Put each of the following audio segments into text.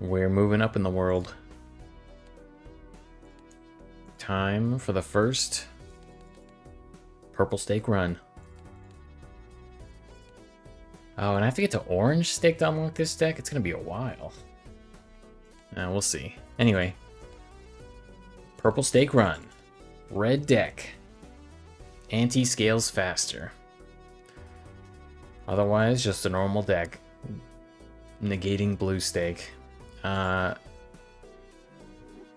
We're moving up in the world. Time for the first purple stake run. Oh, and I have to get to orange stake to unlock this deck? It's going to be a while. We'll see. Anyway. Purple stake run. Red deck. Anti-scales faster. Otherwise, just a normal deck. Negating blue stake.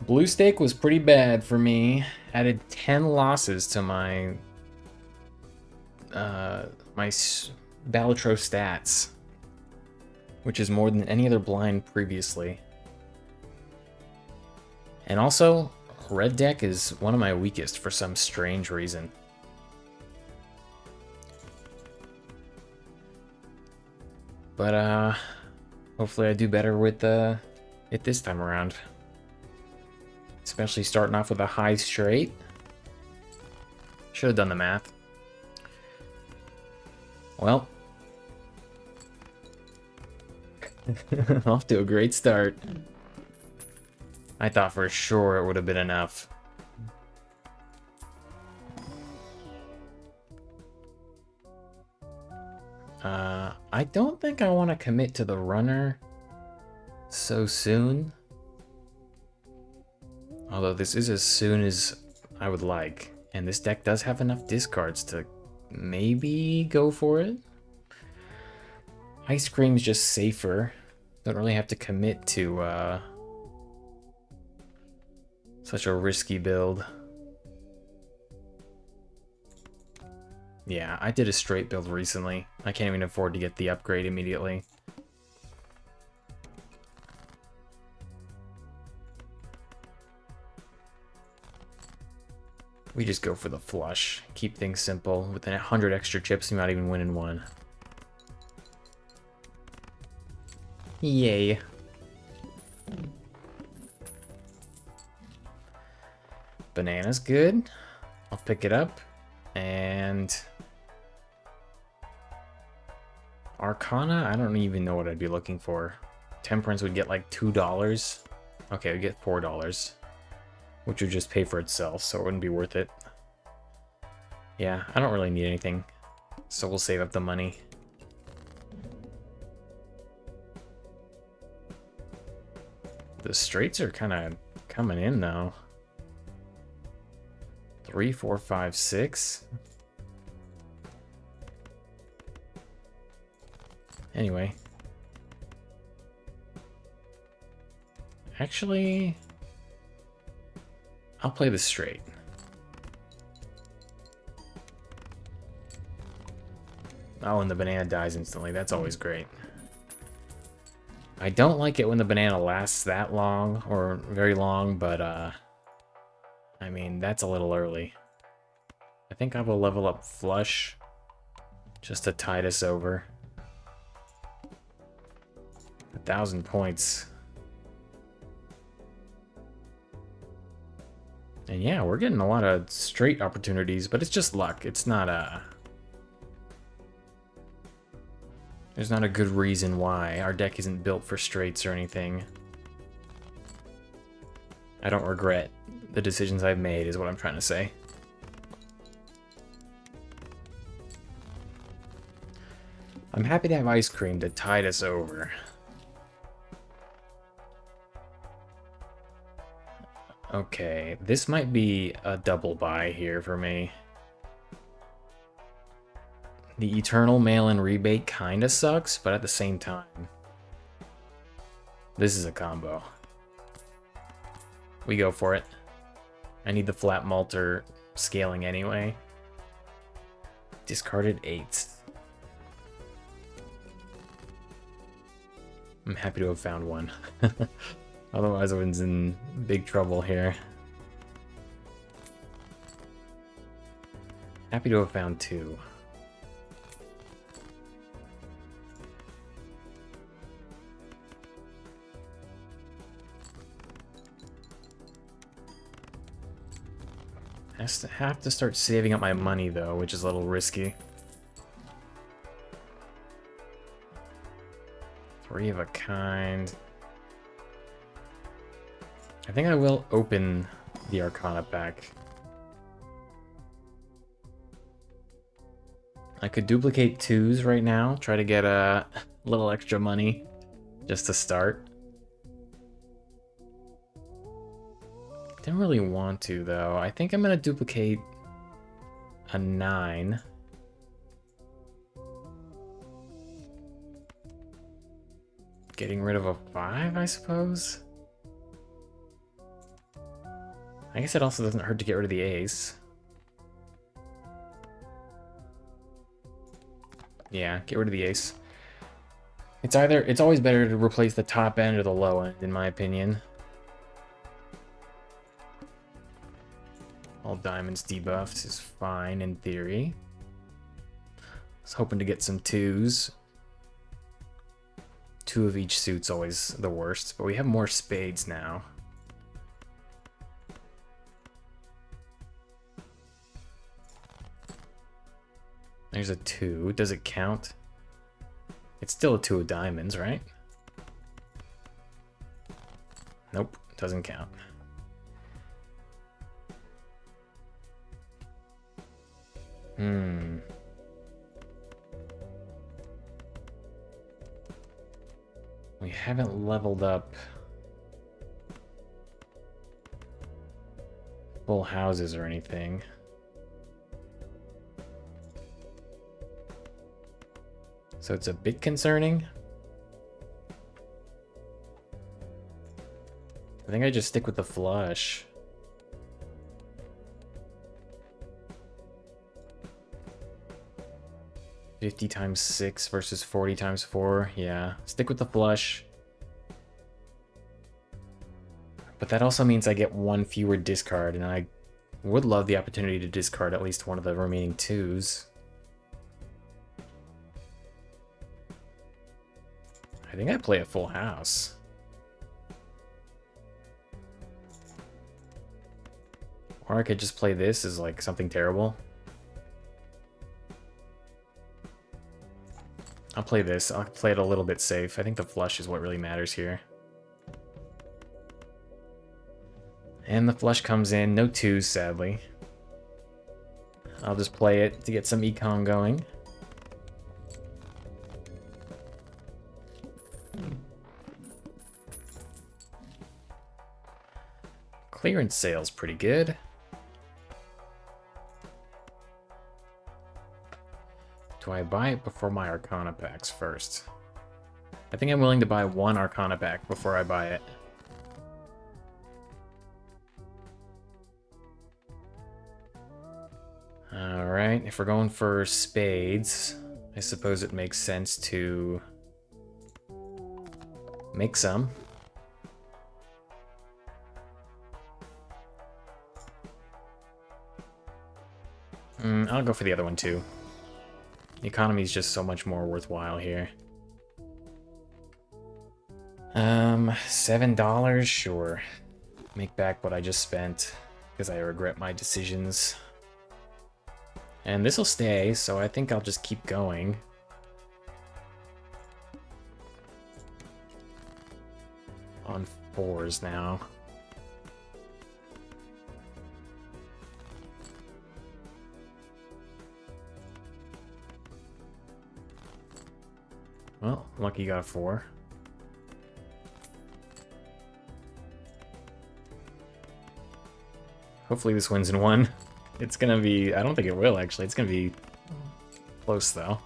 Blue stake was pretty bad for me. Added 10 losses to my Balatro stats, which is more than any other blind previously. And also, red deck is one of my weakest for some strange reason. But hopefully I do better with it this time around. Especially starting off with a high straight. Should have done the math. Well. Off to a great start. I thought for sure it would have been enough. I don't think I want to commit to the runner so soon. Although this is as soon as I would like. And this deck does have enough discards to maybe go for it. Ice Cream's just safer. Don't really have to commit to such a risky build. Yeah, I did a straight build recently. I can't even afford to get the upgrade immediately. We just go for the flush. Keep things simple. With 100 extra chips, you might even win in one. Yay. Banana's good. I'll pick it up. And Arcana, I don't even know what I'd be looking for. Temperance would get like $2. Okay, we get $4. Which would just pay for itself, so it wouldn't be worth it. Yeah, I don't really need anything. So we'll save up the money. The straights are kind of coming in though. 3, 4, 5, 6. Anyway. Actually, I'll play the straight. Oh, and the banana dies instantly. That's always great. I don't like it when the banana lasts that long, or very long, but I mean, that's a little early. I think I will level up flush just to tide us over. 1,000 points. And yeah, we're getting a lot of straight opportunities, but it's just luck. It's not there's not a good reason why. Our deck isn't built for straights or anything. I don't regret the decisions I've made, is what I'm trying to say. I'm happy to have Ice Cream to tide us over. Okay, this might be a double buy here for me. The Eternal Mail-in Rebate kinda sucks, but at the same time, this is a combo. We go for it. I need the flat malter scaling anyway. Discarded 8. I'm happy to have found one. Otherwise I was in big trouble here. Happy to have found 2. I have to start saving up my money though, which is a little risky. 3 of a kind. I think I will open the Arcana pack. I could duplicate 2s right now, try to get a little extra money just to start. Didn't really want to, though. I think I'm going to duplicate a 9. Getting rid of a 5, I suppose? I guess it also doesn't hurt to get rid of the ace. Yeah, get rid of the ace. It's always better to replace the top end or the low end, in my opinion. All diamonds debuffed is fine in theory. I was hoping to get some 2s. 2 of each suit's always the worst, but we have more spades now. There's a 2. Does it count? It's still a 2 of diamonds, right? Nope, doesn't count. We haven't leveled up full houses or anything. So it's a bit concerning. I think I just stick with the flush. $50 times 6 versus 40 times 4. Yeah, stick with the flush. But that also means I get 1 fewer discard, and I would love the opportunity to discard at least one of the remaining 2s. I think I play a full house. Or I could just play this as like something terrible. I'll play this. I'll play it a little bit safe. I think the flush is what really matters here. And the flush comes in. No 2s, sadly. I'll just play it to get some econ going. Clearance sale's pretty good. Do I buy it before my Arcana packs first? I think I'm willing to buy 1 Arcana pack before I buy it. Alright, if we're going for spades, I suppose it makes sense to make some. I'll go for the other one too. The economy is just so much more worthwhile here. $7, sure. Make back what I just spent, because I regret my decisions. And this'll stay, so I think I'll just keep going. On 4s now. Well, lucky got a 4. Hopefully this wins in 1. It's gonna be... I don't think it will, actually. It's gonna be close, though.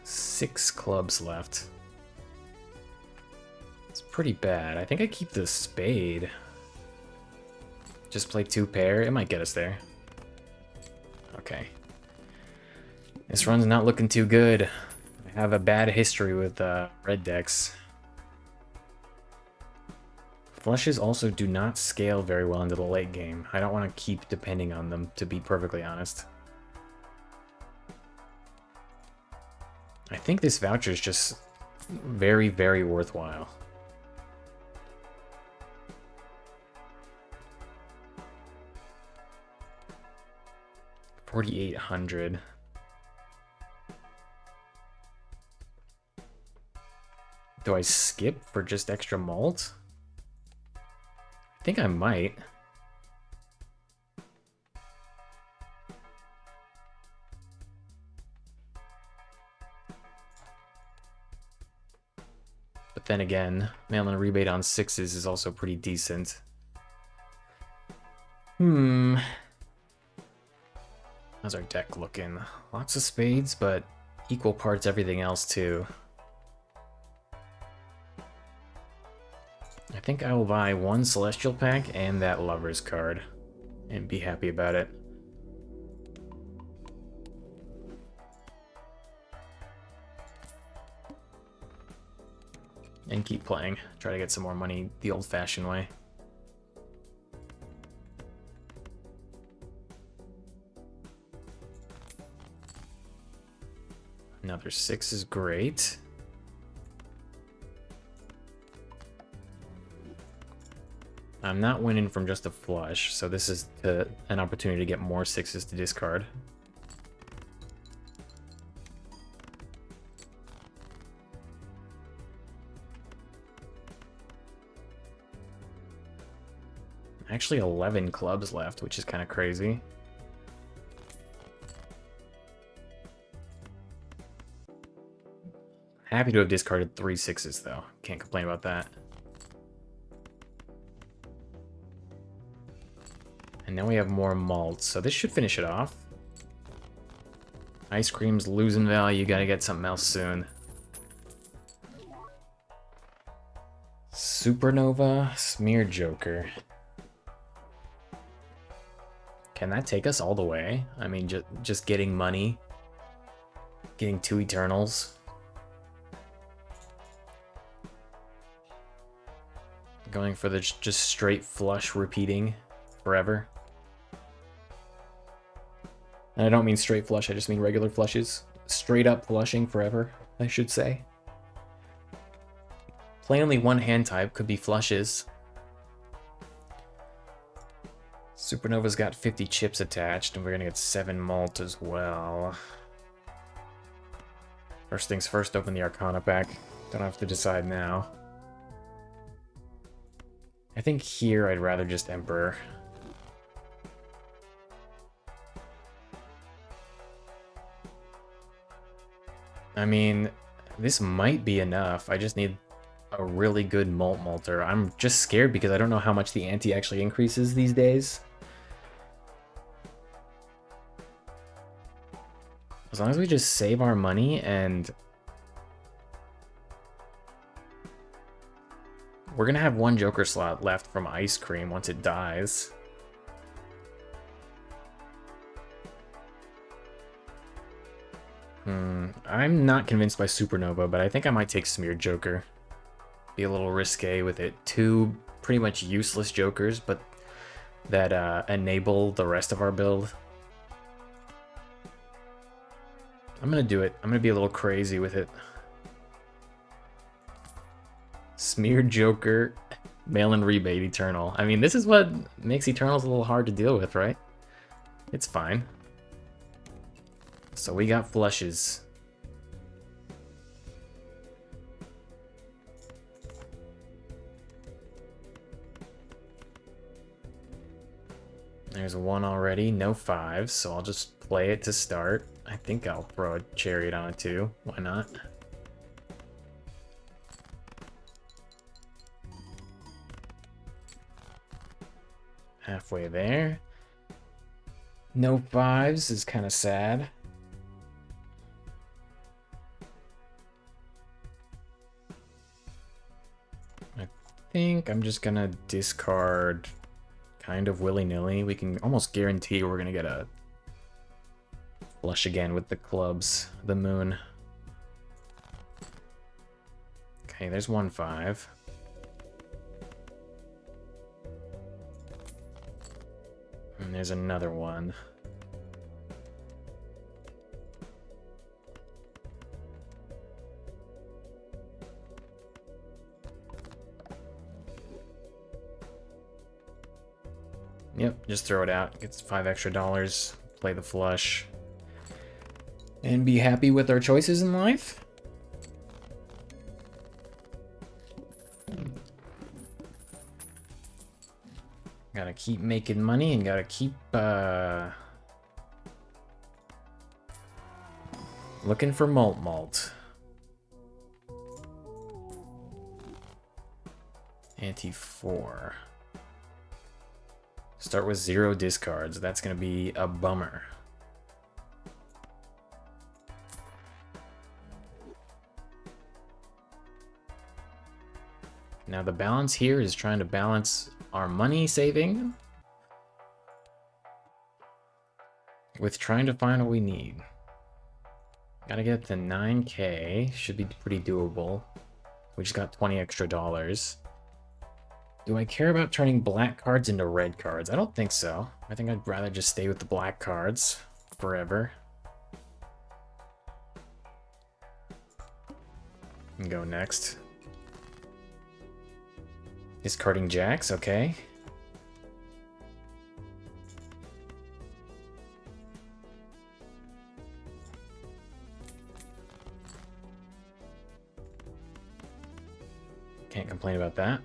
Six clubs left. It's pretty bad. I think I keep the spade. Just play 2 pair. It might get us there. Okay. This run's not looking too good. I have a bad history with red decks. Flushes also do not scale very well into the late game. I don't want to keep depending on them, to be perfectly honest. I think this voucher is just very, very worthwhile. $4,800. Do I skip for just extra malt? I think I might. But then again, mail-in rebate on 6s is also pretty decent. How's our deck looking? Lots of spades, but equal parts everything else too. I think I will buy one Celestial pack and that Lover's card and be happy about it. And keep playing. Try to get some more money the old-fashioned way. Another 6 is great. I'm not winning from just a flush, so this is an opportunity to get more 6s to discard. Actually 11 clubs left, which is kind of crazy. Happy to have discarded 3 6s though. Can't complain about that. And now we have more malt, so this should finish it off. Ice cream's losing value, gotta get something else soon. Supernova, Smear Joker. Can that take us all the way? I mean, just getting money. Getting 2 Eternals. Going for the just straight flush repeating forever. And I don't mean straight flush, I just mean regular flushes. Straight up flushing forever, I should say. Play only one hand type could be flushes. Supernova's got 50 chips attached, and we're gonna get 7 malt as well. First things first, open the Arcana pack. Don't have to decide now. I think here I'd rather just Emperor. I mean, this might be enough. I just need a really good malter. I'm just scared because I don't know how much the ante actually increases these days. As long as we just save our money and... We're gonna have 1 Joker slot left from Ice Cream once it dies. I'm not convinced by Supernova, but I think I might take Smear Joker. Be a little risque with it. 2 pretty much useless Jokers, but that enable the rest of our build. I'm gonna do it. I'm gonna be a little crazy with it. Smear Joker, mail-in rebate, Eternal. I mean, this is what makes Eternals a little hard to deal with, right? It's fine. So we got flushes. There's 1 already, no 5s, so I'll just play it to start. I think I'll throw a Chariot on it too. Why not? Halfway there. No 5s is kind of sad. I think I'm just gonna discard kind of willy-nilly. We can almost guarantee we're gonna get a flush again with the clubs, the moon. Okay, there's 1 5. And there's another one. Yep, just throw it out. Gets $5 extra, play the flush, and be happy with our choices in life. Gotta keep making money and gotta keep looking for malt. Anti-4. Start with 0 discards. That's gonna be a bummer. Now the balance here is trying to balance our money saving with trying to find what we need. Gotta get to 9K. Should be pretty doable. We just got 20 extra dollars. Do I care about turning black cards into red cards? I don't think so. I think I'd rather just stay with the black cards forever. And go next. Discarding jacks, okay. Can't complain about that.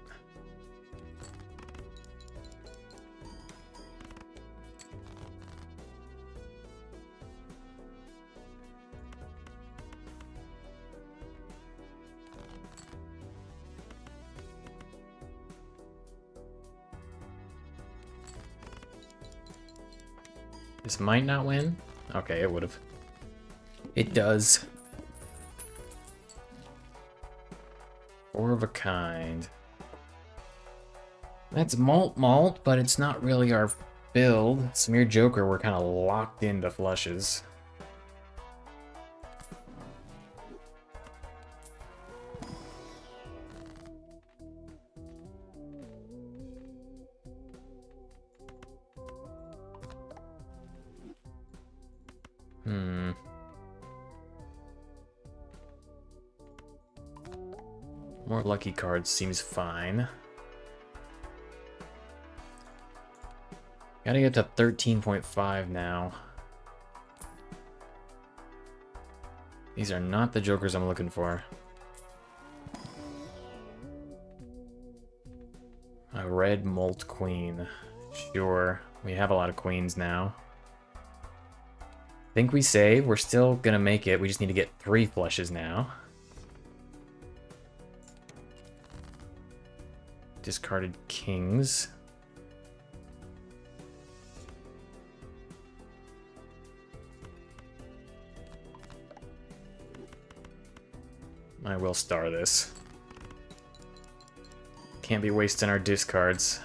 This might not win. Okay, it would have. It does. 4 of a kind. That's malt, but it's not really our build. Smear Joker, we're kind of locked into flushes. More lucky cards seems fine. Gotta get to 13.5 now. These are not the jokers I'm looking for. A red Molt Queen. Sure, we have a lot of queens now. Think we save. We're still gonna make it. We just need to get 3 flushes now. Discarded kings. I will star this. Can't be wasting our discards.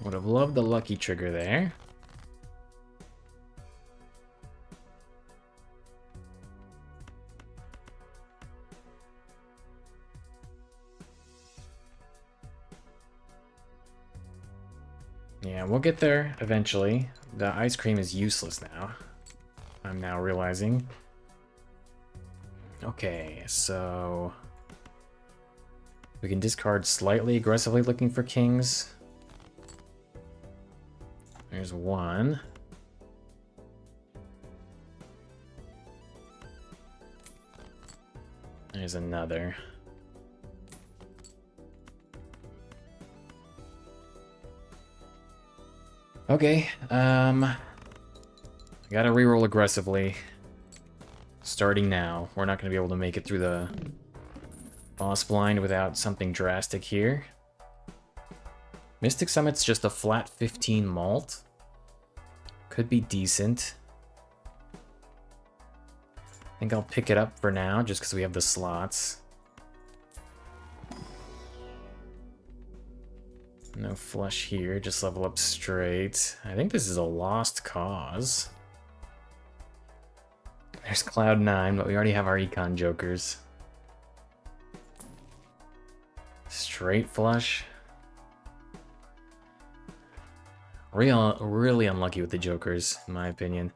Would have loved the lucky trigger there. Yeah, we'll get there eventually. The ice cream is useless now. I'm now realizing. Okay, so we can discard slightly aggressively looking for kings. There's one. There's another. Okay, I gotta reroll aggressively. Starting now. We're not gonna be able to make it through the boss blind without something drastic here. Mystic Summit's just a flat 15 malt. Could be decent. I think I'll pick it up for now, just because we have the slots. No flush here, just level up straight. I think this is a lost cause. There's Cloud9, but we already have our Econ Jokers. Straight flush. Really unlucky with the Jokers, in my opinion.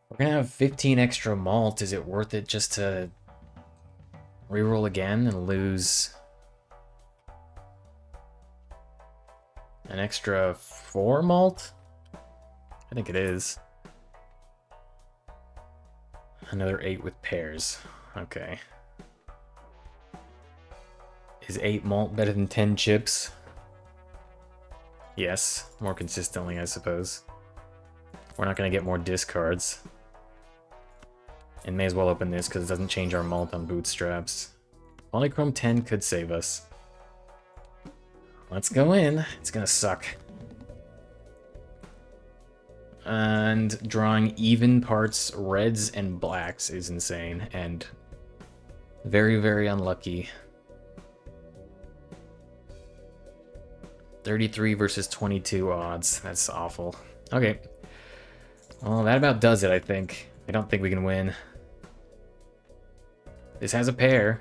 We're gonna have 15 extra malt. Is it worth it just to reroll again and lose an extra 4 malt? I think it is. Another 8 with pairs. Okay. Is 8 malt better than 10 chips? Yes, more consistently, I suppose. We're not going to get more discards. And may as well open this because it doesn't change our malt on bootstraps. Polychrome 10 could save us. Let's go in. It's going to suck. And drawing even parts reds and blacks is insane and very, very unlucky. 33 versus 22 odds. That's awful. Okay. Well, that about does it, I think. I don't think we can win. This has a pair.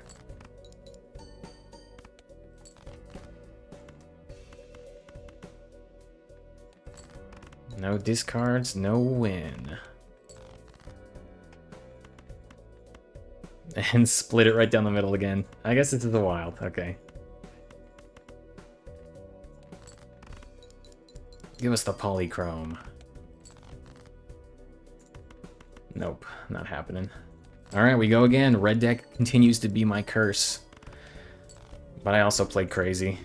No discards, no win. And split it right down the middle again. I guess this is the wild. Okay. Give us the polychrome. Nope, not happening. Alright, we go again. Red deck continues to be my curse. But I also played crazy.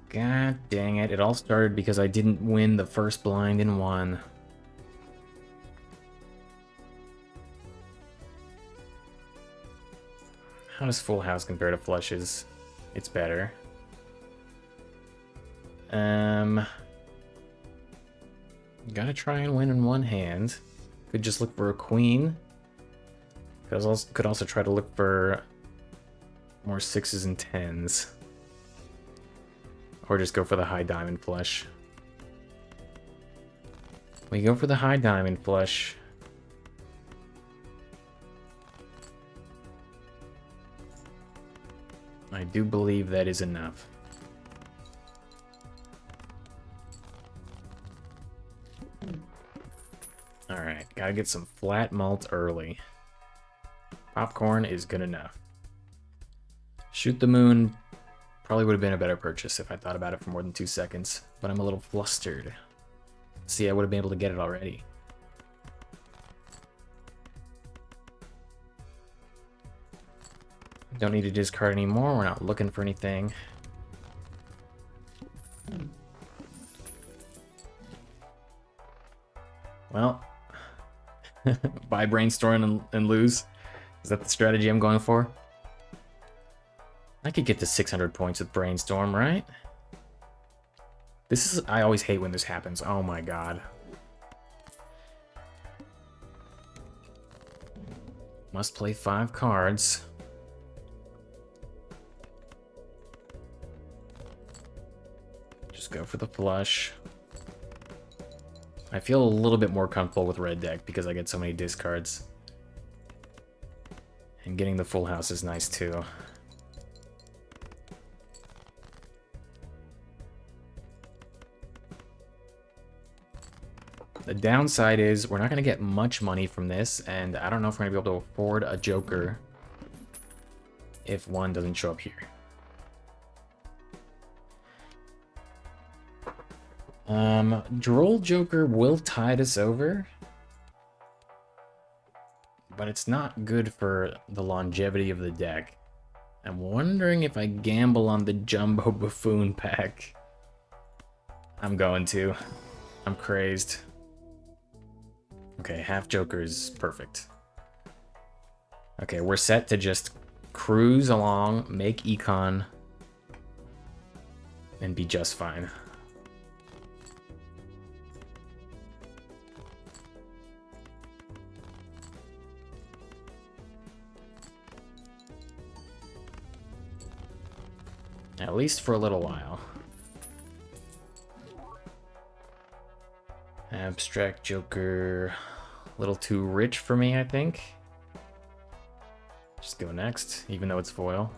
God dang it. It all started because I didn't win the first blind in one. How does Full House compare to Flushes? It's better. Gotta try and win in one hand. Could just look for a queen. Could also try to look for more 6s and 10s. Or just go for the high diamond flush. We go for the high diamond flush. I do believe that is enough. Alright, gotta get some flat malt early. Popcorn is good enough. Shoot the moon probably would have been a better purchase if I thought about it for more than 2 seconds, but I'm a little flustered. See, I would have been able to get it already. Don't need to discard anymore, we're not looking for anything. Well, buy brainstorm and lose. Is that the strategy I'm going for? I could get to 600 points with brainstorm, right? This is... I always hate when this happens. Oh my god. Must play 5 cards. Just go for the flush. I feel a little bit more comfortable with red deck because I get so many discards. And getting the full house is nice too. The downside is we're not going to get much money from this, and I don't know if we're going to be able to afford a joker if one doesn't show up here. Droll Joker will tide us over, but it's not good for the longevity of the deck. I'm wondering if I gamble on the Jumbo Buffoon pack. I'm going to. I'm crazed. Okay, half Joker is perfect. Okay, we're set to just cruise along, make econ, and be just fine. At least for a little while. Abstract Joker, a little too rich for me, I think. Just go next, even though it's foil.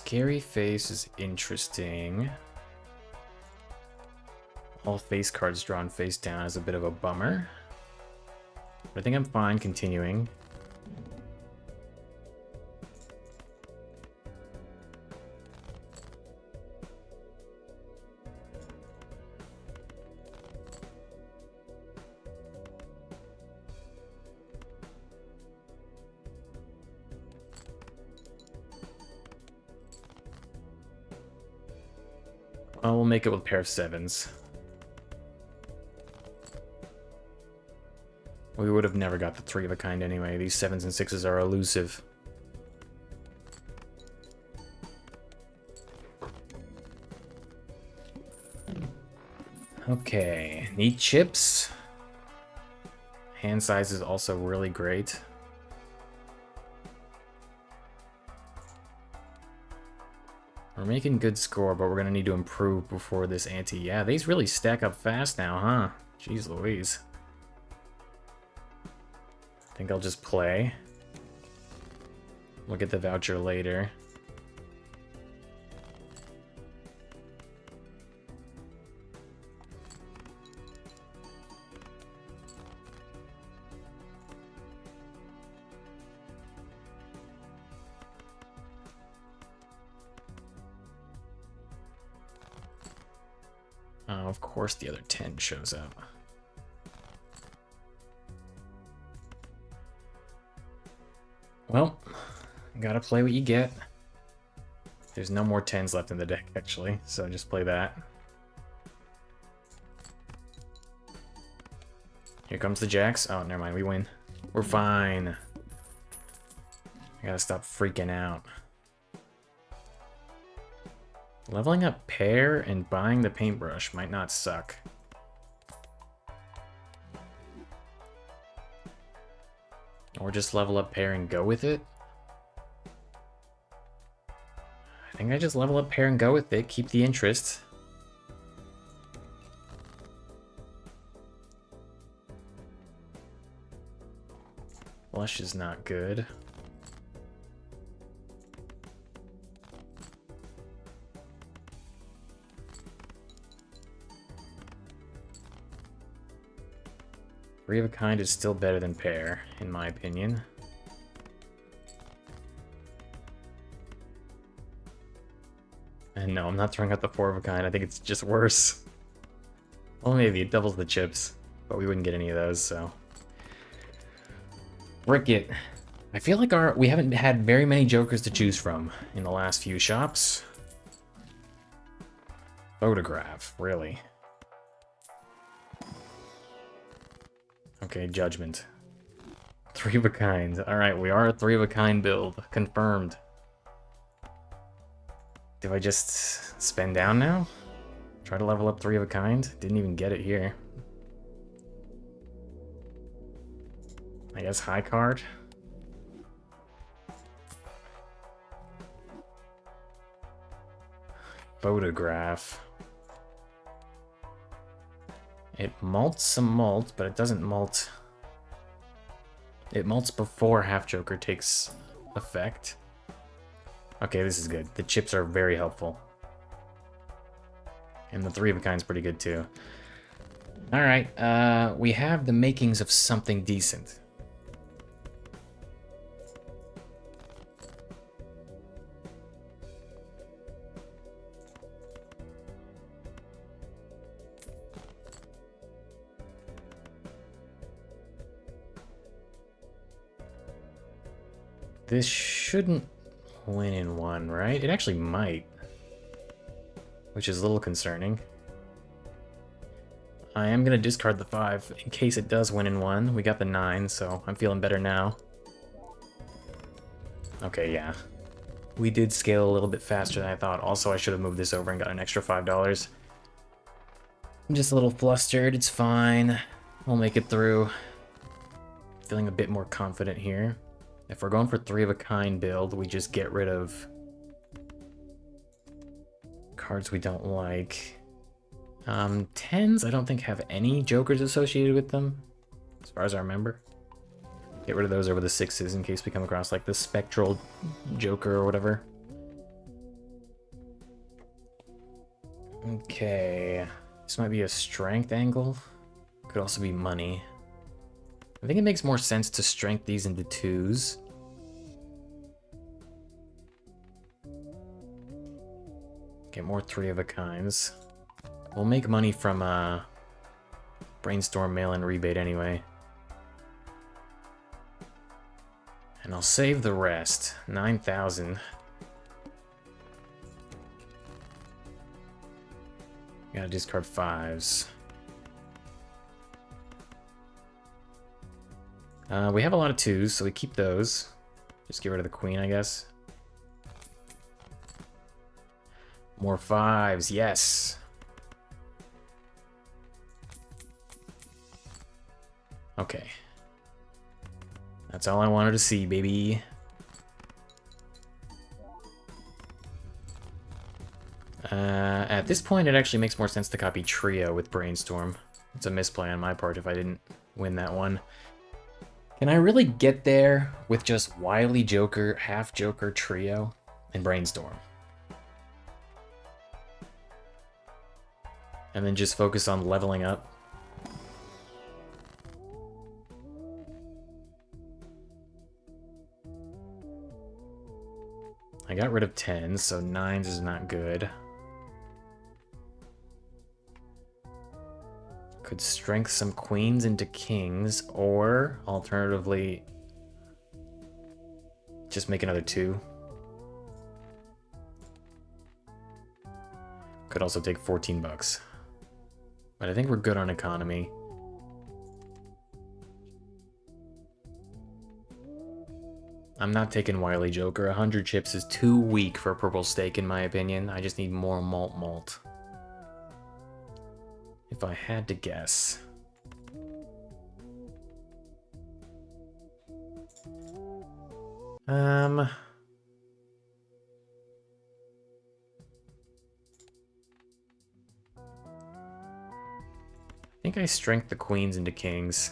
Scary face is interesting. All face cards drawn face down is a bit of a bummer. But I think I'm fine continuing. Well, we'll make it with a pair of sevens. We would have never got the three of a kind anyway. These sevens and sixes are elusive. Okay, need chips. Hand size is also really great. We're making good score, but we're gonna need to improve before this ante. Yeah, these really stack up fast now, huh? Jeez Louise. I think I'll just play. We'll get the voucher later. Of course the other 10 shows up. Well, gotta play what you get. There's no more 10s left in the deck, actually, so just play that. Here comes the jacks. Oh, never mind, we win. We're fine. I gotta stop freaking out. Leveling up pair and buying the paintbrush might not suck. Or just level up pair and go with it. I think I just level up pair and go with it, keep the interest. Flush is not good. Three of a kind is still better than pair, in my opinion. And no, I'm not throwing out the four of a kind. I think it's just worse. Well, maybe it doubles the chips, but we wouldn't get any of those, so. Frick it. I feel like we haven't had very many jokers to choose from in the last few shops. Photograph, really. Okay, judgment. Three of a kind. Alright, we are a three of a kind build. Confirmed. Do I just spend down now? Try to level up three of a kind? Didn't even get it here. I guess high card? Photograph. It malts some malt, but it doesn't malt. It malts before Half Joker takes effect. Okay, this is good. The chips are very helpful. And the three of a kind's pretty good too. Alright, we have the makings of something decent. This shouldn't win in one, right? It actually might. Which is a little concerning. I am going to discard the 5 in case it does win in one. We got the 9, so I'm feeling better now. Okay, yeah. We did scale a little bit faster than I thought. Also, I should have moved this over and got an extra $5. I'm just a little flustered. It's fine. We'll make it through. Feeling a bit more confident here. If we're going for three of a kind build, we just get rid of cards we don't like. 10s I don't think have any jokers associated with them, as far as I remember. Get rid of those over the 6s in case we come across like the spectral joker or whatever. Okay. This might be a strength angle. Could also be money. I think it makes more sense to strength these into 2s. Get more 3 of a kinds. We'll make money from Brainstorm mail-in rebate anyway. And I'll save the rest. 9,000. Gotta discard 5s. We have a lot of 2s, so we keep those. Just get rid of the queen, I guess. More 5s, yes! Okay. That's all I wanted to see, baby. At this point, it actually makes more sense to copy Trio with Brainstorm. It's a misplay on my part if I didn't win that one. Can I really get there with just Wily Joker, Half Joker, Trio, and Brainstorm? And then just focus on leveling up? I got rid of 10s, so 9s is not good. Could strength some queens into kings, or alternatively, just make another 2. Could also take 14 bucks. But I think we're good on economy. I'm not taking Wily Joker. 100 chips is too weak for a purple steak, in my opinion. I just need more malt. If I had to guess. I think I strength the queens into kings.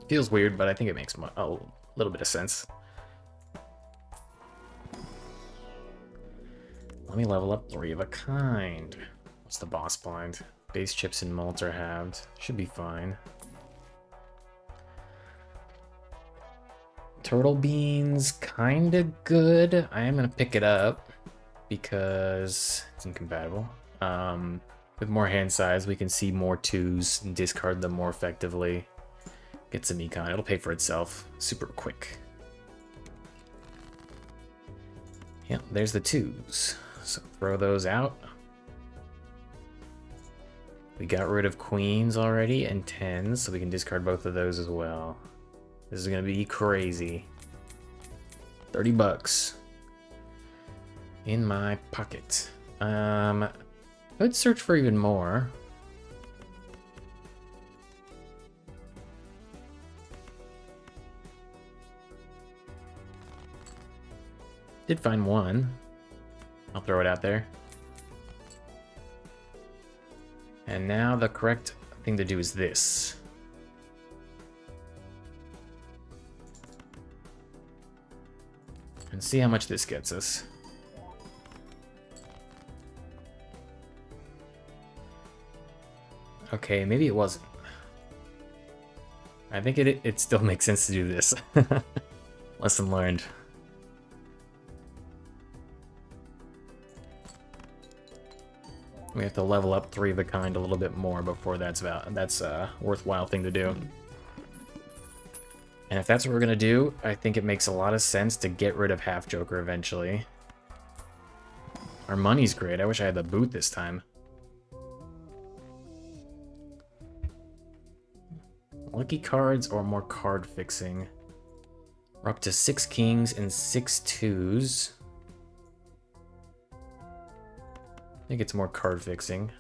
Feels weird, but I think it makes a little bit of sense. Let me level up 3 of a kind. What's the boss blind? Base chips and malt are halved. Should be fine. Turtle beans, kinda good. I am gonna pick it up because it's incompatible. With more hand size, we can see more 2s and discard them more effectively. Get some econ. It'll pay for itself super quick. Yep, there's the 2s. So throw those out. We got rid of queens already and 10s, so we can discard both of those as well. This is gonna be crazy. 30 bucks in my pocket. Let's search for even more. Did find one. I'll throw it out there. And now the correct thing to do is this. And see how much this gets us. Okay, maybe it wasn't. I think it still makes sense to do this. Lesson learned. We have to level up 3 of a kind a little bit more before that's a worthwhile thing to do. And if that's what we're gonna do, I think it makes a lot of sense to get rid of Half Joker eventually. Our money's great. I wish I had the boot this time. Lucky cards or more card fixing. We're up to 6 kings and 6 2s. I think it's more card fixing.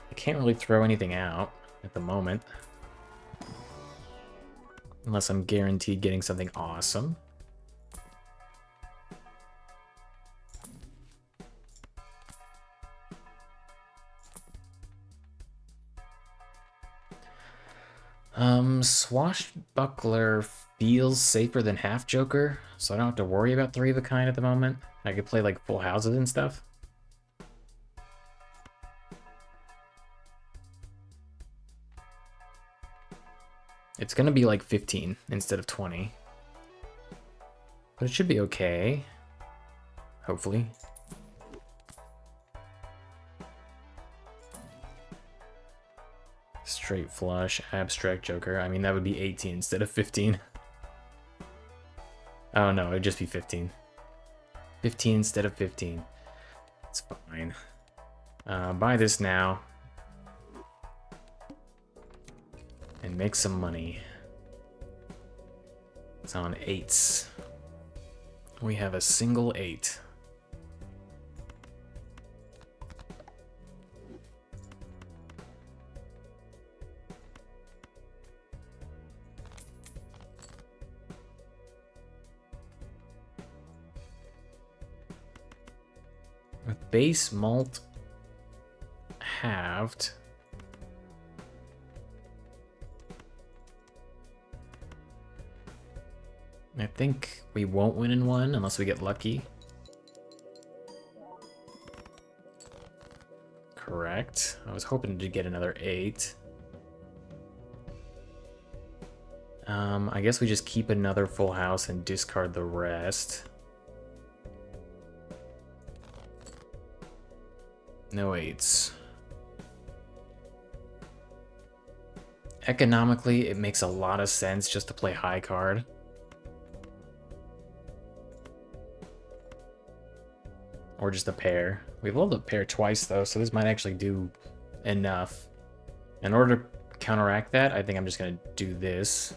I can't really throw anything out at the moment. Unless I'm guaranteed getting something awesome. Swashbuckler feels safer than Half Joker, so I don't have to worry about 3 of a kind at the moment. I could play like full houses and stuff. It's gonna be like 15 instead of 20. But it should be okay. Hopefully. Straight flush, abstract joker. I mean, that would be 18 instead of 15. Oh no, it'd just be 15. 15 instead of 15. It's fine. Buy this now. And make some money. It's on 8s. We have a single 8. With base malt halved. I think we won't win in 1 unless we get lucky. Correct. I was hoping to get another 8. I guess we just keep another full house and discard the rest. No 8s. Economically, it makes a lot of sense just to play high card. Or just a pair. We've rolled a pair twice though, so this might actually do enough. In order to counteract that, I think I'm just gonna do this.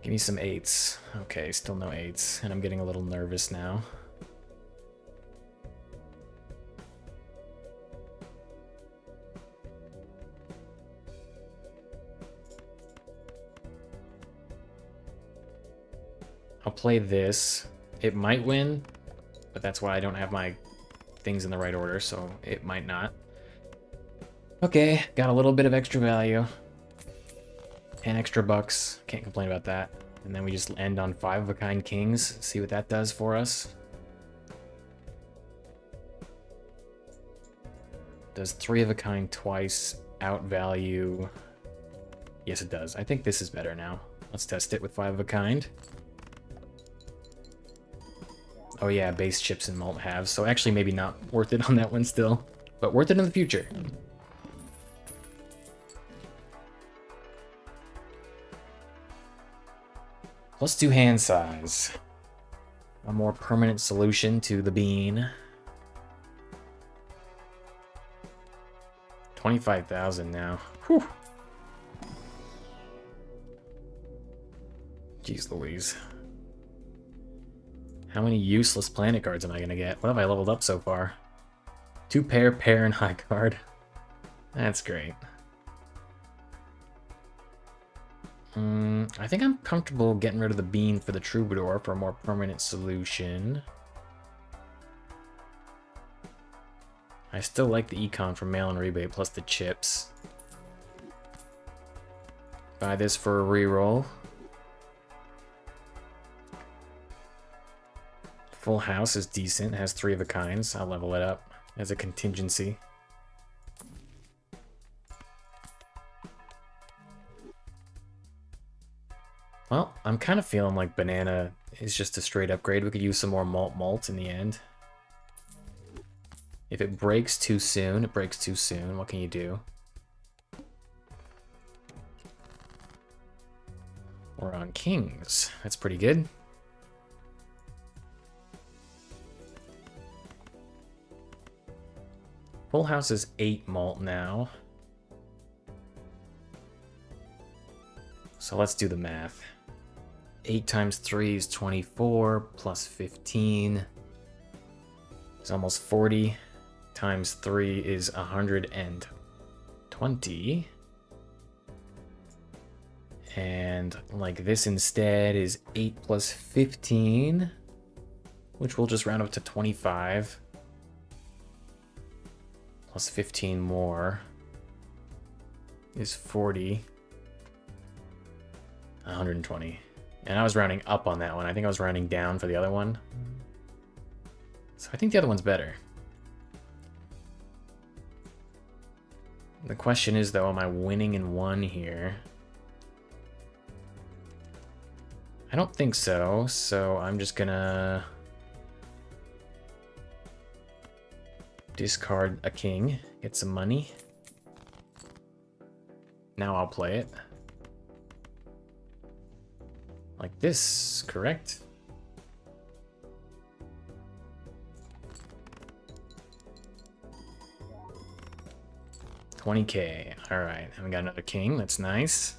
Give me some 8s. Okay, still no 8s, and I'm getting a little nervous now. I'll play this. It might win, but that's why I don't have my things in the right order, so it might not. Okay, got a little bit of extra value. 10 extra bucks. Can't complain about that. And then we just end on 5 of a kind kings. See what that does for us. Does 3 of a kind twice outvalue? Yes, it does. I think this is better now. Let's test it with 5 of a kind. Oh yeah, base chips and malt halves. So actually maybe not worth it on that one still, but worth it in the future. Let's do hand size. A more permanent solution to the bean. 25,000 now. Whew. Jeez Louise. How many useless planet cards am I gonna get? What have I leveled up so far? 2 pair, and high card. That's great. I think I'm comfortable getting rid of the bean for the troubadour for a more permanent solution. I still like the econ from mail-in rebate plus the chips. Buy this for a reroll. Full house is decent, has 3 of a kinds. I'll level it up as a contingency. Well, I'm kind of feeling like banana is just a straight upgrade. We could use some more malt in the end. If it breaks too soon, it breaks too soon. What can you do? We're on kings. That's pretty good. Full house is 8 malt now. So let's do the math. 8 times 3 is 24, plus 15 is almost 40. Times 3 is 120. And like this instead is 8 plus 15, which we'll just round up to 25. Plus 15 more is 40. 120. And I was rounding up on that one. I think I was rounding down for the other one. So I think the other one's better. The question is, though, am I winning in one here? I don't think so, so I'm just gonna discard a king, get some money. Now I'll play it. Like this, correct? $20K. Alright, and we got another king, that's nice.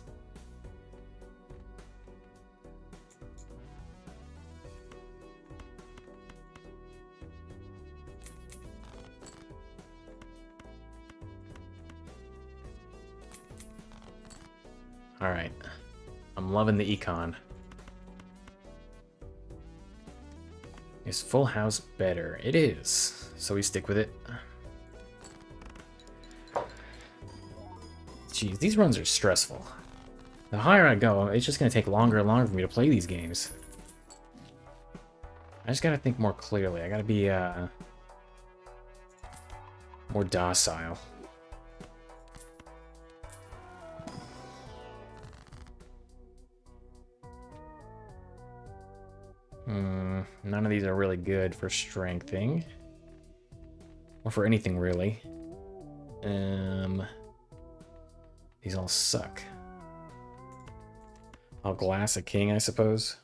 Alright. I'm loving the econ. Is full house better? It is. So we stick with it. Jeez, these runs are stressful. The higher I go, it's just going to take longer and longer for me to play these games. I just got to think more clearly. I got to be more docile. None of these are really good for strengthing. Or for anything, really. These all suck. I'll glass a king, I suppose.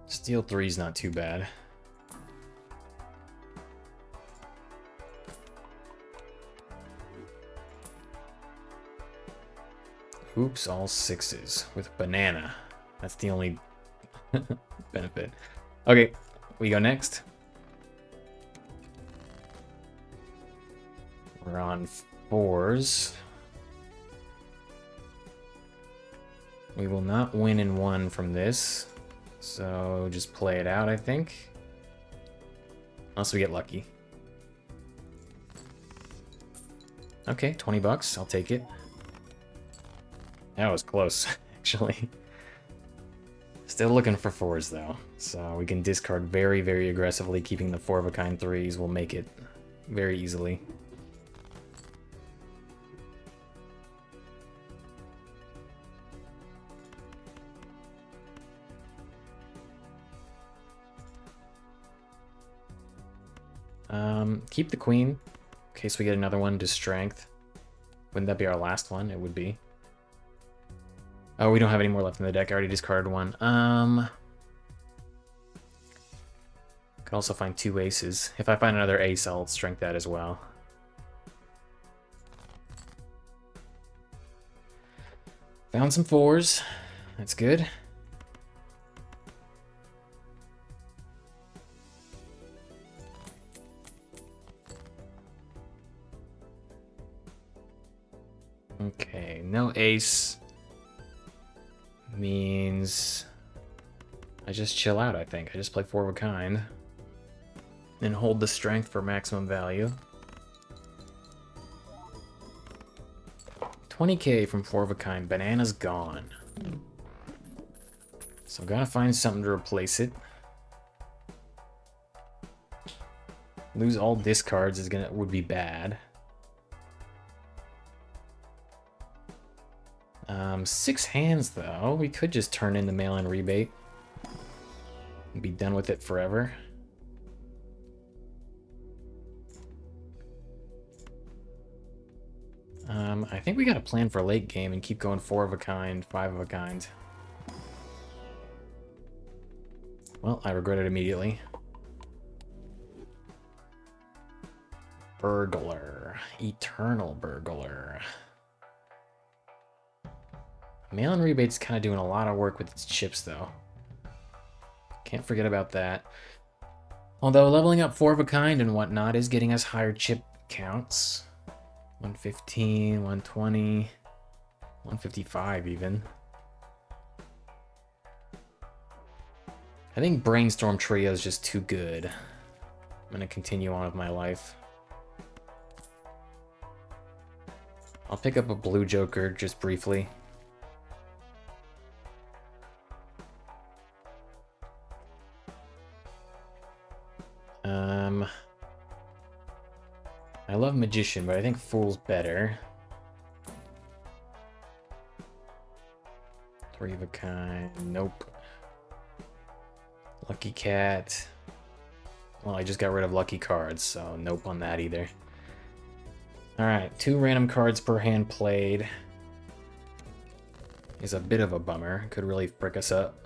Steel 3's not too bad. Oops, all sixes with banana. That's the only benefit. Okay, we go next. We're on fours. We will not win in one from this, so just play it out, I think. Unless we get lucky. Okay, 20 bucks, I'll take it. That was close, actually. Still looking for fours, though. So we can discard very, very aggressively. Keeping the 4-of-a-kind threes will make it very easily. Keep the queen, in case we get another one to strength. Wouldn't that be our last one? It would be. Oh, we don't have any more left in the deck. I already discarded one. Could also find 2 aces. If I find another ace, I'll strength that as well. Found some 4s. That's good. Okay, no ace means I just chill out, I think. I just play 4-of-a-kind and hold the strength for maximum value. 20K from 4-of-a-kind. Banana's gone. So gotta find something to replace it. Lose all discards would be bad. 6 hands, though. We could just turn in the mail-in rebate and be done with it forever. I think we got a plan for late game and keep going 4-of-a-kind, 5-of-a-kind. Well, I regret it immediately. Burglar. Eternal burglar. Mail-in rebate's kind of doing a lot of work with its chips, though. Can't forget about that. Although leveling up 4-of-a-kind and whatnot is getting us higher chip counts. 115, 120, 155 even. I think Brainstorm Trio is just too good. I'm gonna continue on with my life. I'll pick up a blue joker just briefly. I love Magician, but I think Fool's better. Three of a kind, nope. Lucky Cat. Well, I just got rid of lucky cards, so nope on that either. Alright, 2 random cards per hand played. Is a bit of a bummer. Could really frick us up.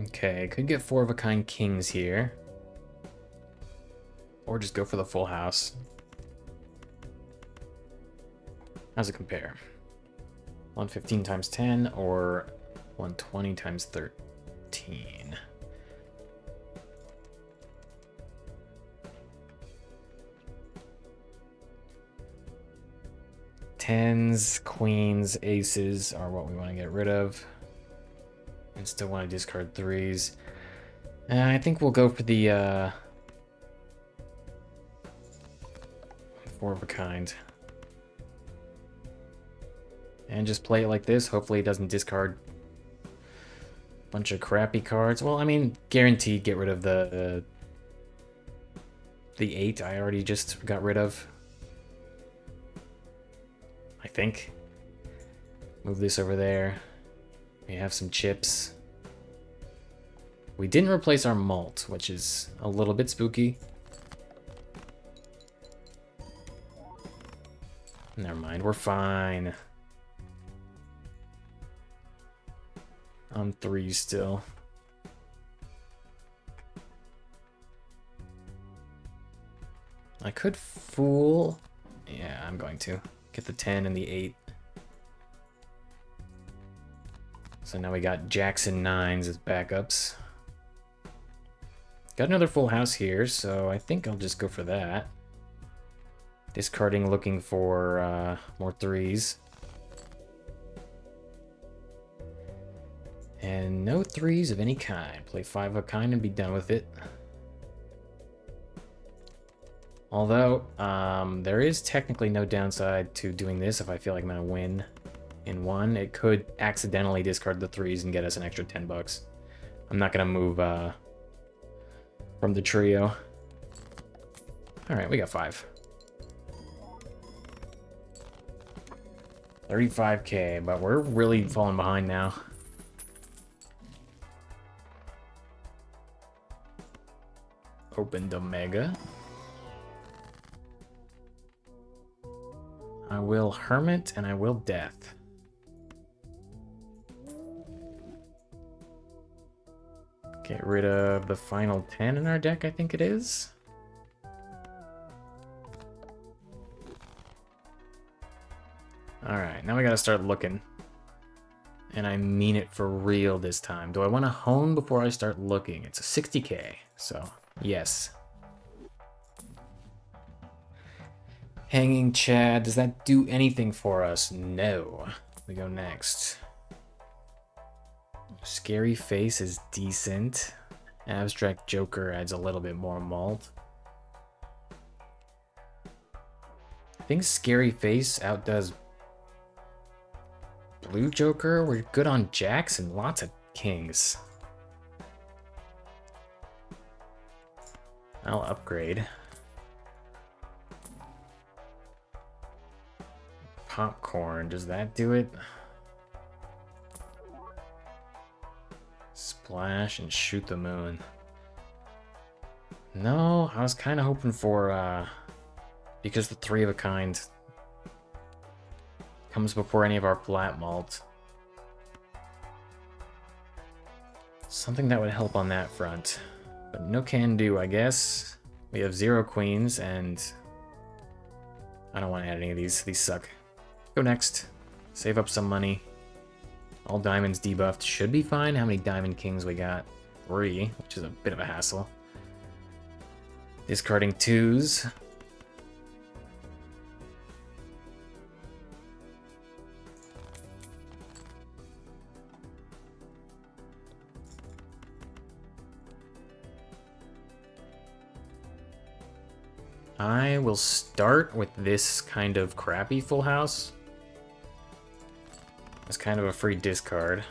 Okay, could get 4 of a kind kings here. Or just go for the full house. How's it compare? 115 times 10 or 120 times 13? Tens, queens, aces are what we want to get rid of. And still want to discard 3s. I think we'll go for the 4 of a kind. And just play it like this. Hopefully it doesn't discard a bunch of crappy cards. Well, I mean, guaranteed get rid of the 8 I already just got rid of. I think. Move this over there. We have some chips. We didn't replace our malt, which is a little bit spooky. Never mind, we're fine. I'm 3 still. I could fool. Yeah, I'm going to. Get the 10 and the 8. So now we got jacks and 9s as backups. Got another full house here, so I think I'll just go for that. Discarding, looking for more 3s. And no 3s of any kind. Play 5 of a kind and be done with it. Although, there is technically no downside to doing this if I feel like I'm gonna win in one. It could accidentally discard the 3s and get us an extra 10 bucks. I'm not gonna move from the trio. Alright, we got 5. 35k, but we're really falling behind now. Opened Omega. I will Hermit and I will Death. Get rid of the final 10 in our deck, I think it is. Alright, now we gotta start looking. And I mean it for real this time. Do I want to hone before I start looking? It's a 60k, so yes. Hanging Chad, does that do anything for us? No. We go next. Scary Face is decent. Abstract Joker adds a little bit more malt. I think Scary Face outdoes Blue Joker. We're good on jacks and lots of kings. I'll upgrade. Popcorn, does that do it? Splash and shoot the moon. No, I was kind of hoping for, because the 3 of a kind comes before any of our flat malt. Something that would help on that front. But no can do, I guess. We have 0 queens, and I don't want to add any of these. These suck. Go next. Save up some money. All diamonds debuffed should be fine. How many diamond kings we got? 3, which is a bit of a hassle. Discarding 2s. I will start with this kind of crappy full house. It's kind of a free discard.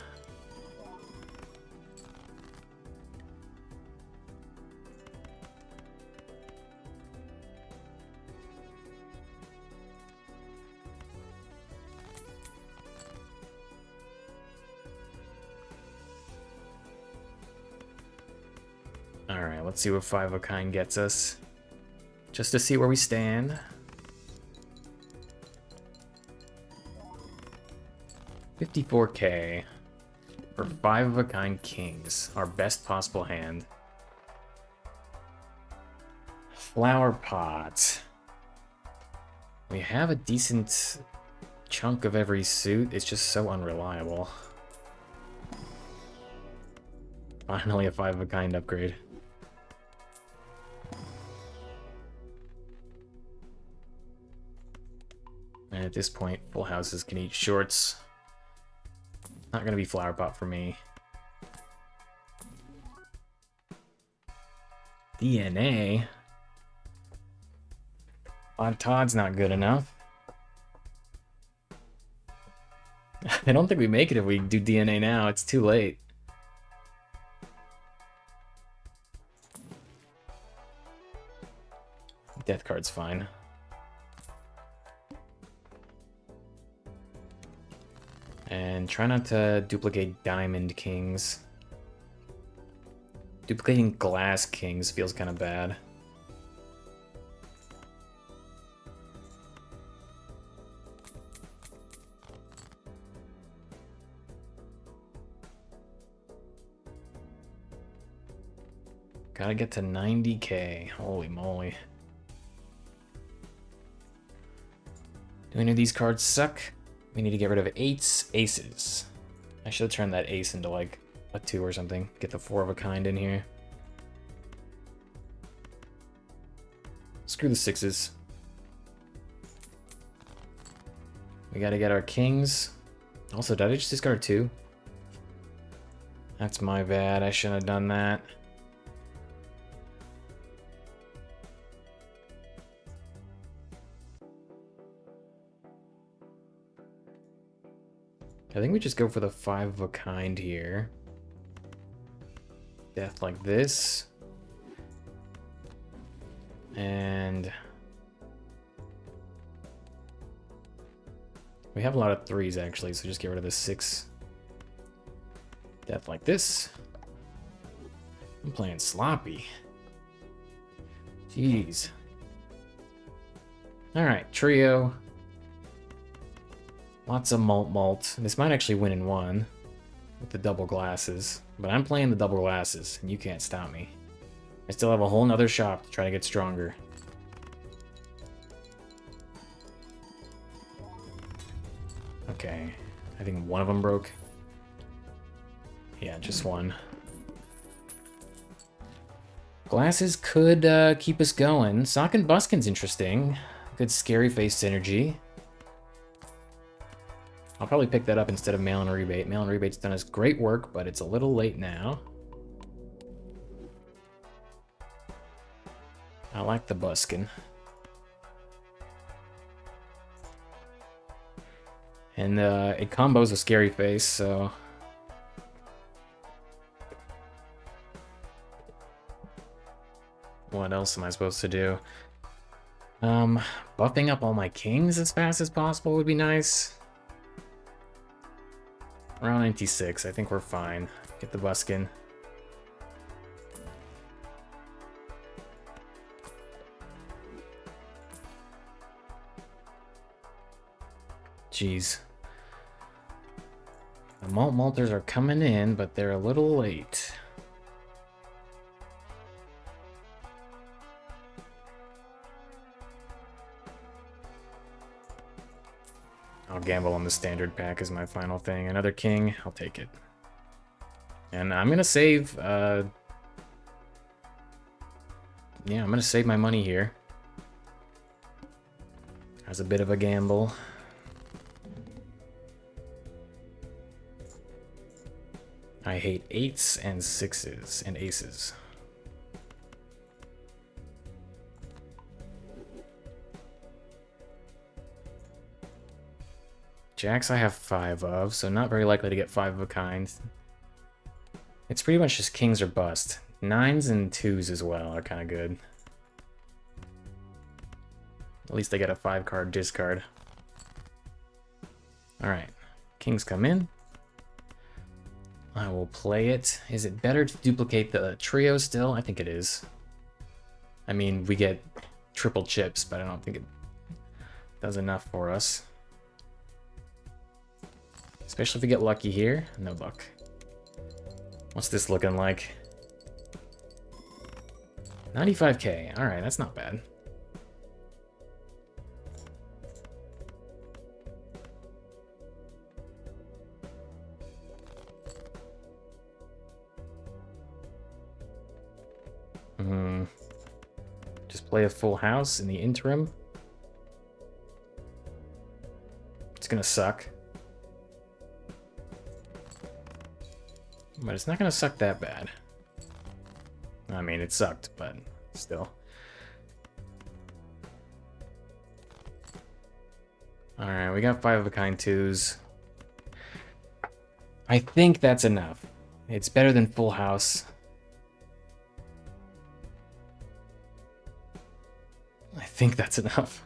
Alright, let's see what 5 of a kind gets us. Just to see where we stand. $54K for 5 of a kind kings. Our best possible hand. Flower pot. We have a decent chunk of every suit. It's just so unreliable. Finally a 5 of a kind upgrade. And at this point, full houses can eat shorts. Not gonna be flower pot for me. DNA. Odd Todd's not good enough. I don't think we make it if we do DNA now. It's too late. Death card's fine. And try not to duplicate Diamond Kings. Duplicating Glass Kings feels kind of bad. Gotta get to 90K. Holy moly. Do any of these cards suck? We need to get rid of 8s, aces. I should have turned that ace into like a 2 or something. Get the 4 of a kind in here. Screw the 6s. We gotta get our kings. Also, did I just discard 2? That's my bad. I shouldn't have done that. I think we just go for the 5 of a kind here. Death like this. And we have a lot of 3s actually, so just get rid of the 6. Death like this. I'm playing sloppy. Jeez. Alright, trio. Lots of malt. This might actually win in 1 with the double glasses, but I'm playing the double glasses, and you can't stop me. I still have a whole nother shop to try to get stronger. Okay, I think one of them broke. Yeah, just one. Glasses could keep us going. Sock and Buskin's interesting. Good scary face synergy. I'll probably pick that up instead of Mail and Rebate. Mail and Rebate's done us great work, but it's a little late now. I like the Buskin. And it combos a Scary Face, so... What else am I supposed to do? Buffing up all my kings as fast as possible would be nice. Around 96, I think we're fine. Get the Buskin. Jeez. The malters are coming in, but they're a little late. I'll gamble on the standard pack as my final thing. Another king, I'll take it. And I'm gonna save, yeah, I'm gonna save my money here. As a bit of a gamble. I hate 8s and 6s and aces. Jacks I have 5 of, so not very likely to get 5 of a kind. It's pretty much just kings or bust. 9s and 2s as well are kind of good. At least I get a 5-card discard. Alright, kings come in. I will play it. Is it better to duplicate the trio still? I think it is. I mean, we get triple chips, but I don't think it does enough for us. Especially if we get lucky here. No luck. What's this looking like? 95k. Alright, that's not bad. Just play a full house in the interim. It's gonna suck. But it's not gonna suck that bad. I mean, it sucked, but still. Alright, we got 5 of a kind 2s. I think that's enough. It's better than full house. I think that's enough.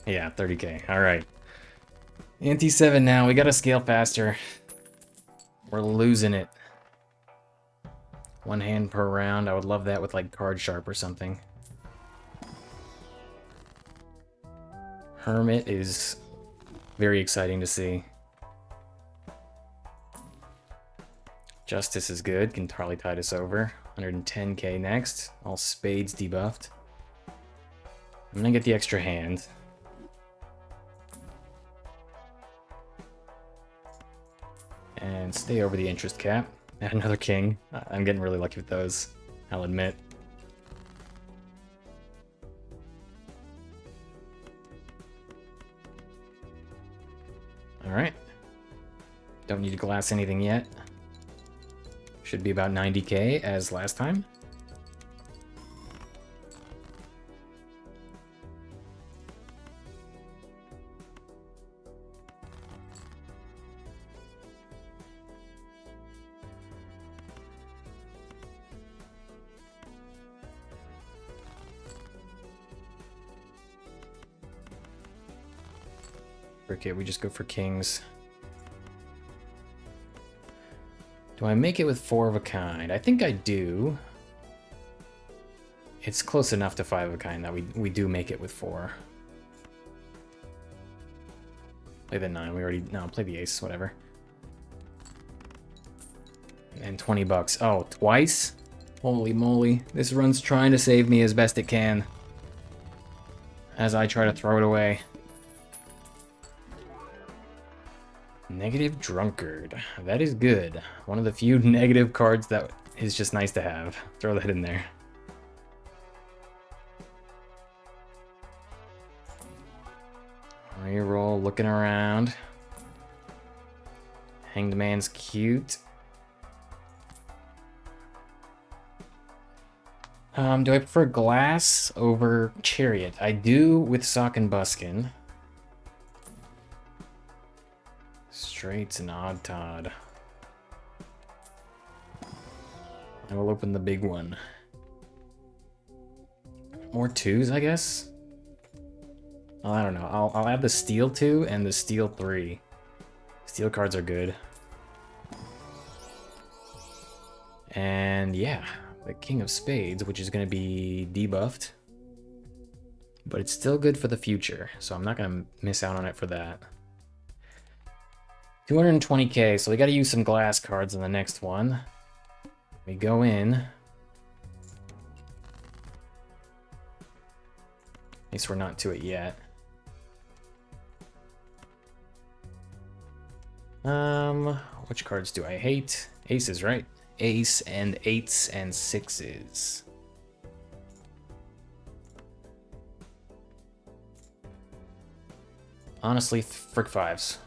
Yeah, 30k. Alright. Ante 7 now. We gotta scale faster. We're losing it. 1 hand per round. I would love that with like card sharp or something. Hermit is very exciting to see. Justice is good. Can probably tide us over. 110k next. All spades debuffed. I'm gonna get the extra hand. And stay over the interest cap. Add another king. I'm getting really lucky with those, I'll admit. Alright. Don't need to glass anything yet. Should be about 90k as last time. Okay, we just go for kings. Do I make it with 4 of a kind? I think I do. It's close enough to 5 of a kind that we do make it with 4. Play the 9. We already... No, play the ace, whatever. And 20 bucks. Oh, twice? Holy moly. This run's trying to save me as best it can. As I try to throw it away. Negative Drunkard. That is good. One of the few negative cards that is just nice to have. Throw that in there. Reroll, looking around. Hanged Man's cute. Do I prefer Glass over Chariot? I do with Sock and Buskin. Straights and Odd Todd. I will open the big one. More 2s, I guess? Oh, I don't know. I'll add the Steel 2 and the Steel 3. Steel cards are good. And yeah, the King of Spades, which is going to be debuffed. But it's still good for the future, so I'm not going to miss out on it for that. 220k, so we got to use some glass cards in the next one. We go in. At least we're not to it yet. Which cards do I hate? Aces, right? Ace and eights and sixes. Honestly, frick fives.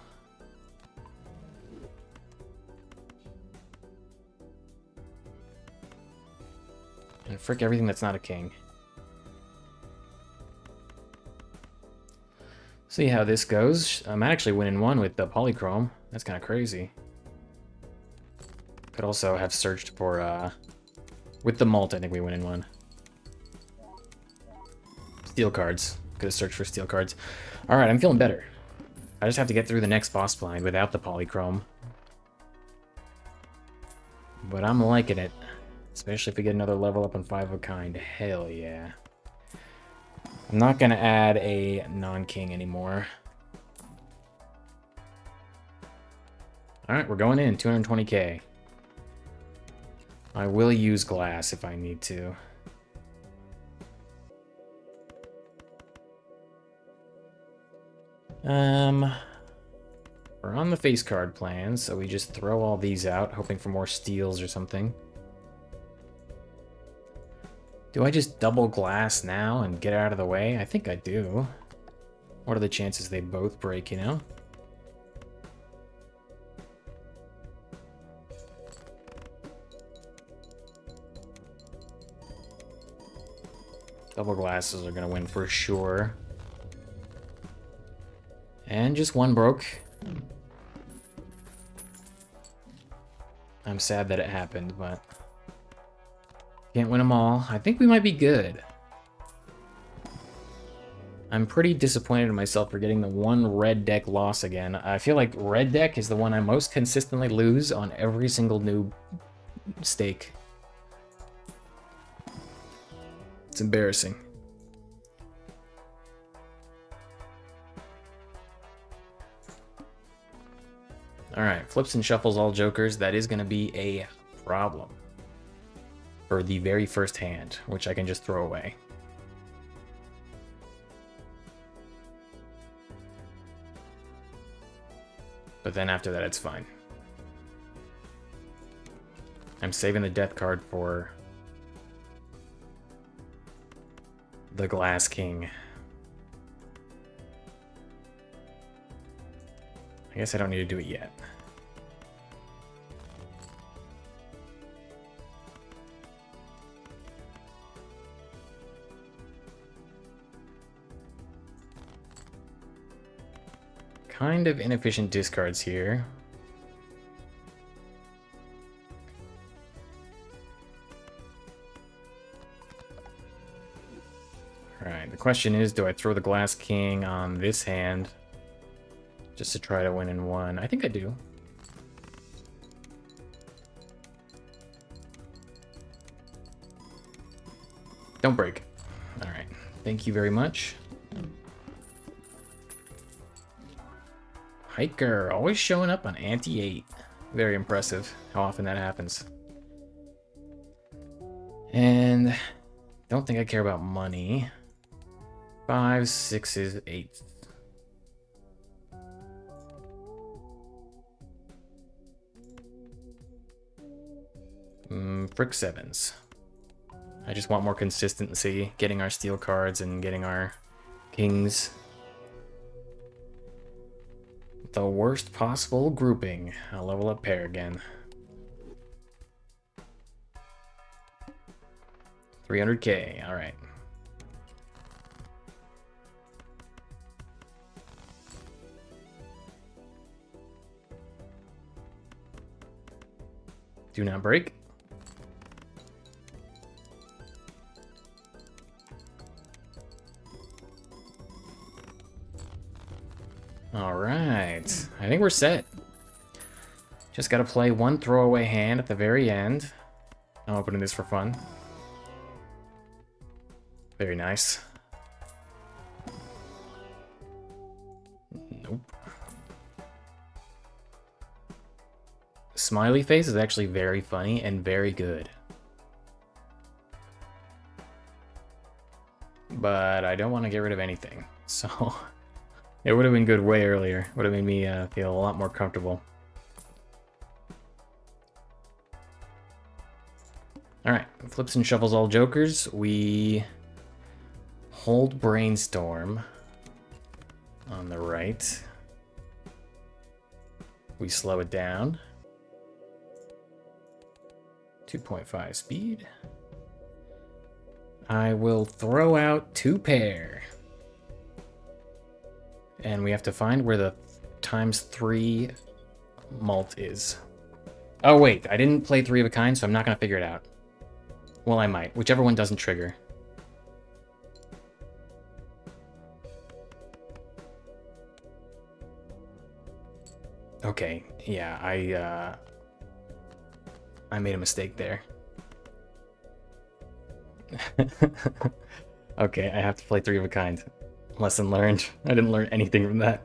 And frick everything that's not a king. See how this goes. I'm actually winning one with the polychrome. That's kind of crazy. Could also have searched for, with the malt, I think we win in one. Steel cards. Could have searched for steel cards. Alright, I'm feeling better. I just have to get through the next boss blind without the polychrome. But I'm liking it. Especially if we get another level up on 5 of a kind. Hell yeah. I'm not going to add a non-king anymore. Alright, we're going in. 220k. I will use glass if I need to. We're on the face card plan, so we just throw all these out, hoping for more steals or something. Do I just double glass now and get out of the way? I think I do. What are the chances they both break, you know? Double glasses are gonna win for sure. And just one broke. I'm sad that it happened, but can't win them all. I think we might be good. I'm pretty disappointed in myself for getting the one red deck loss again. I feel like red deck is the one I most consistently lose on every single new stake. It's embarrassing. Alright, flips and shuffles all jokers. That is going to be a problem for the very first hand, which I can just throw away. But then after that, it's fine. I'm saving the death card for the Glass King. I guess I don't need to do it yet. Kind of inefficient discards here. Alright, the question is, do I throw the Glass King on this hand just to try to win in one? I think I do. Don't break. Alright, thank you very much. Hiker, always showing up on ante-8. Very impressive how often that happens. And don't think I care about money. 5s, 6s, 8s. Frick 7s. I just want more consistency, getting our steel cards and getting our kings. The worst possible grouping. I'll level up pair again. 300k, alright. Do not break. Alright, I think we're set. Just gotta play one throwaway hand at the very end. I'm opening this for fun. Very nice. Nope. Smiley face is actually very funny and very good. but I don't want to get rid of anything. So it would have been good way earlier. Would have made me feel a lot more comfortable. Alright, flips and shuffles all jokers. We hold Brainstorm on the right. We slow it down. 2.5 speed. I will throw out 2 pair. And we have to find where the ×3 malt is. Oh wait, I didn't play 3 of a kind, so I'm not gonna figure it out. Well, I might. Whichever one doesn't trigger. Okay, yeah, I made a mistake there. Okay, I have to play 3 of a kind. Lesson learned. I didn't learn anything from that.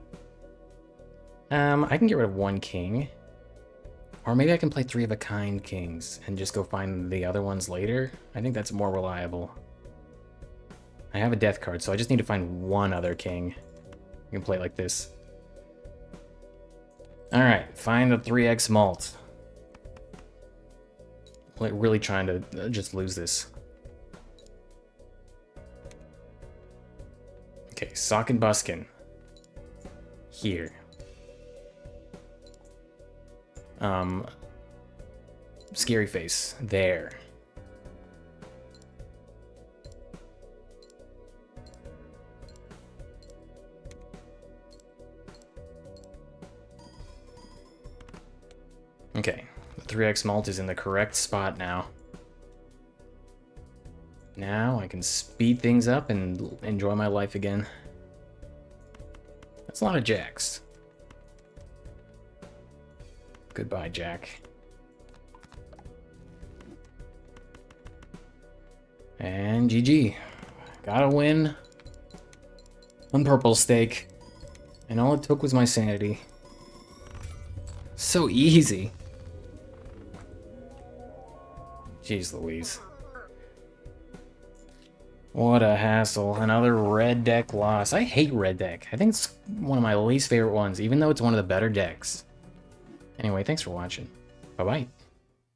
I can get rid of 1 king. Or maybe I can play 3 of a kind kings and just go find the other ones later. I think that's more reliable. I have a death card, so I just need to find 1 other king. You can play it like this. Alright, find the 3x malt. Like, really trying to just lose this. Okay, Sock and Buskin. Here. Scary Face. There. Okay, the 3x malt is in the correct spot now. Now I can speed things up and enjoy my life again. That's a lot of jacks. Goodbye, Jack. And GG. Got a win on purple stake. And all it took was my sanity. So easy. Jeez Louise. What a hassle. Another red deck loss. I hate red deck. I think it's one of my least favorite ones, even though it's one of the better decks. Anyway, thanks for watching. Bye-bye.